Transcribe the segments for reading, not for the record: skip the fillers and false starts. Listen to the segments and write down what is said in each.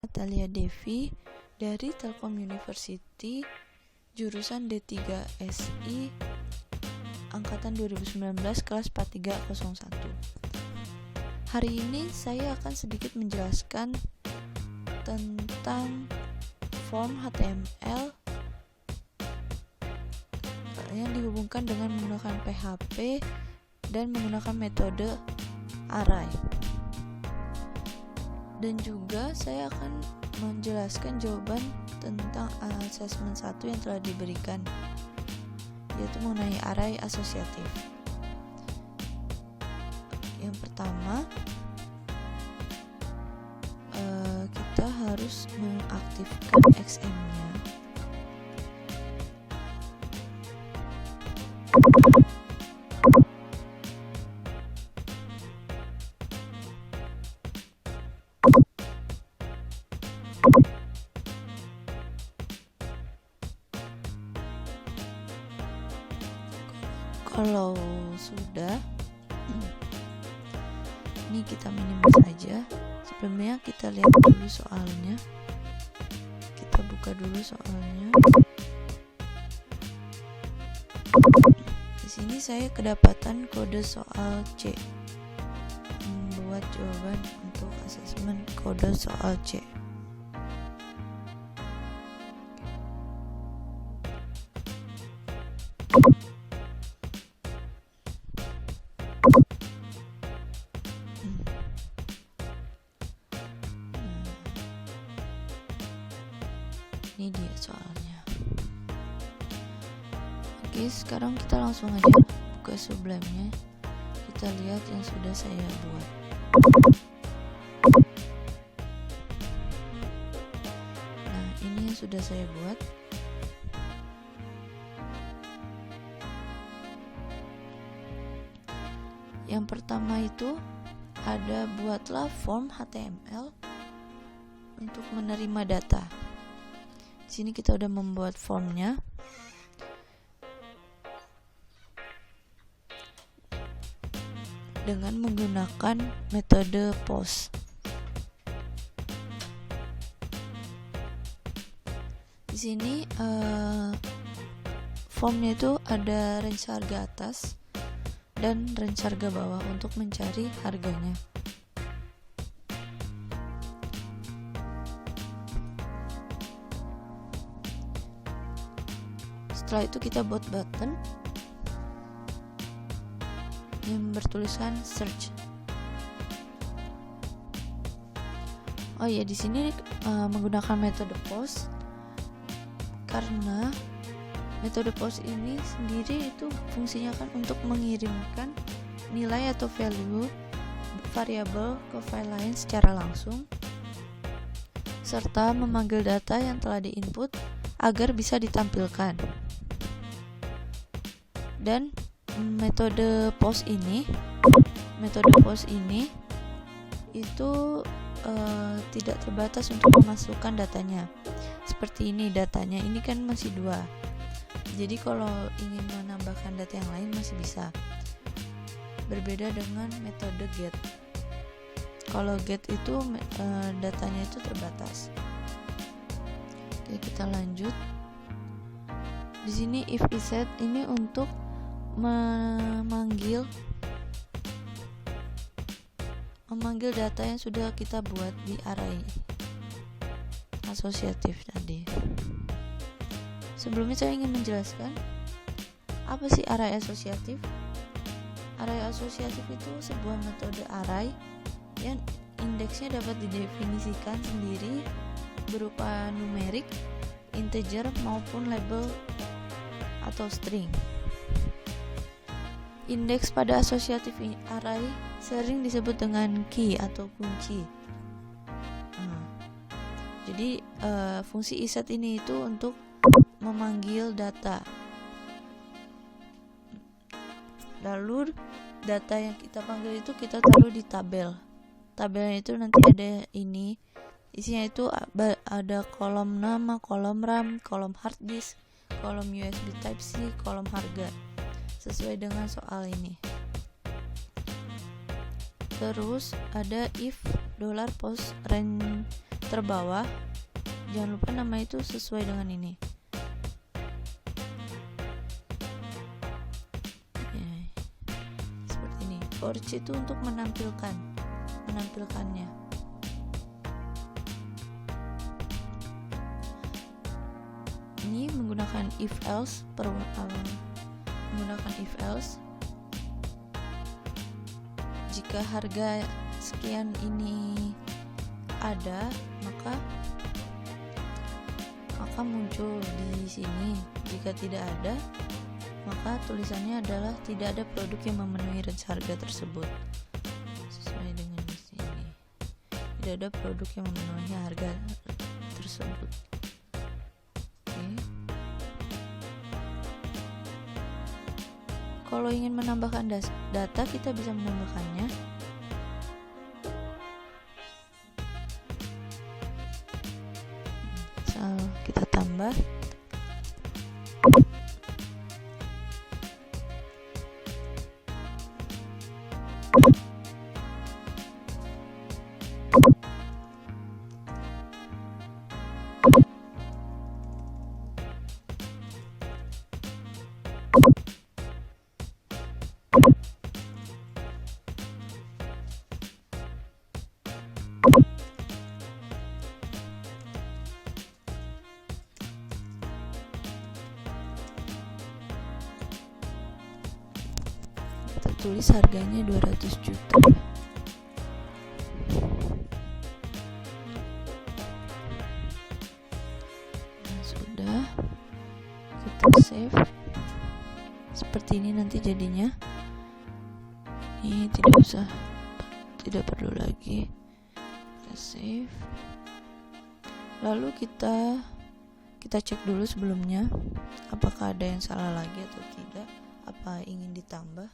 Natalia Devi dari Telkom University, jurusan D3 SI, angkatan 2019, kelas 4301. Hari ini saya akan sedikit menjelaskan tentang form HTML yang dihubungkan dengan menggunakan PHP dan menggunakan metode array. Dan juga saya akan menjelaskan jawaban tentang asesmen 1 yang telah diberikan, yaitu mengenai array asosiatif. Yang pertama, kita harus mengaktifkan XM-nya. Kalau sudah, ini kita minimize saja. Sebelumnya kita lihat dulu soalnya. Kita buka dulu soalnya. Di sini saya kedapatan kode soal C. Membuat jawaban untuk asesmen kode soal C. Ini dia soalnya. Oke, sekarang kita langsung aja buka Sublime-nya. Kita lihat yang sudah saya buat. Nah, ini yang sudah saya buat. Yang pertama itu ada buatlah form HTML untuk menerima data. Di sini kita udah membuat formnya. Dengan menggunakan metode post. Di sini formnya itu ada range harga atas dan range harga bawah untuk mencari harganya. Setelah itu kita buat button yang bertuliskan search. Oh ya, di sini menggunakan metode post karena metode post ini sendiri itu fungsinya kan untuk mengirimkan nilai atau value variabel ke file lain secara langsung, serta memanggil data yang telah diinput agar bisa ditampilkan. Dan metode post ini itu tidak terbatas untuk memasukkan datanya. Seperti ini datanya, ini kan masih 2. Jadi kalau ingin menambahkan data yang lain masih bisa. Berbeda dengan metode get. Kalau get itu datanya itu terbatas. Oke, kita lanjut. Di sini if iset ini untuk memanggil data yang sudah kita buat di array asosiatif tadi. Sebelumnya saya ingin menjelaskan apa sih array asosiatif. Array asosiatif itu sebuah metode array yang indeksnya dapat didefinisikan sendiri berupa numerik, integer maupun label atau string. Indeks pada asosiatif array sering disebut dengan key atau kunci. Jadi fungsi iset ini itu untuk memanggil data. Lalu data yang kita panggil itu kita taruh di tabel. Tabelnya itu nanti ada ini. Isinya itu ada kolom nama, kolom RAM, kolom hard disk, kolom USB Type-C, kolom harga. Sesuai dengan soal ini. Terus ada if $post range terbawah, jangan lupa nama itu sesuai dengan ini. Seperti ini. For each itu untuk menampilkannya. Ini menggunakan if else, jika harga sekian ini ada, maka muncul di sini. Jika tidak ada, maka tulisannya adalah tidak ada produk yang memenuhi range harga tersebut. Sesuai dengan di sini. Tidak ada produk yang memenuhi harga tersebut. Oke. Kalau ingin menambahkan data, kita bisa menambahkannya. Misal kita tambah tulis harganya 200 juta. Nah, sudah, kita save. Seperti ini nanti jadinya. Ini tidak perlu lagi. Kita save. Lalu kita cek dulu sebelumnya apakah ada yang salah lagi atau tidak, apa ingin ditambah.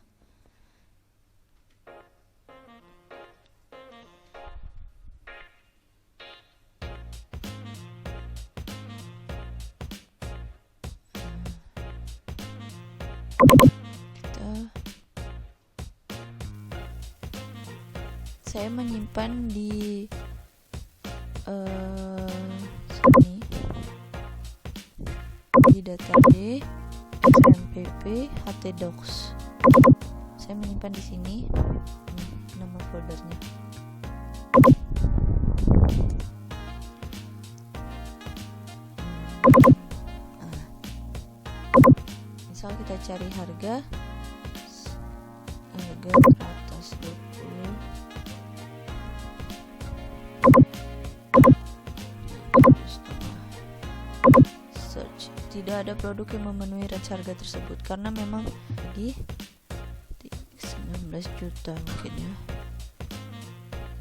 Saya menyimpan di sini di data D SMPP htdocs. Saya menyimpan di sini nama foldernya. Misal kita cari harga atas 20. Search, tidak ada produk yang memenuhi range harga tersebut karena memang lagi 19 juta mungkin ya,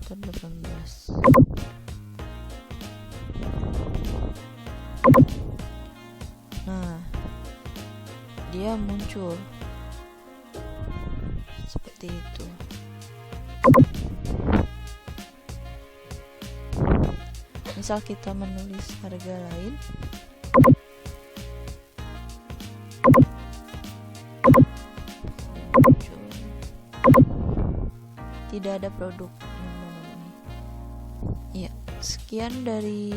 atau 18. Nah, dia muncul seperti itu. Misal kita menulis harga lain, muncul. Tidak ada produk yang memenuhi. Ya, sekian dari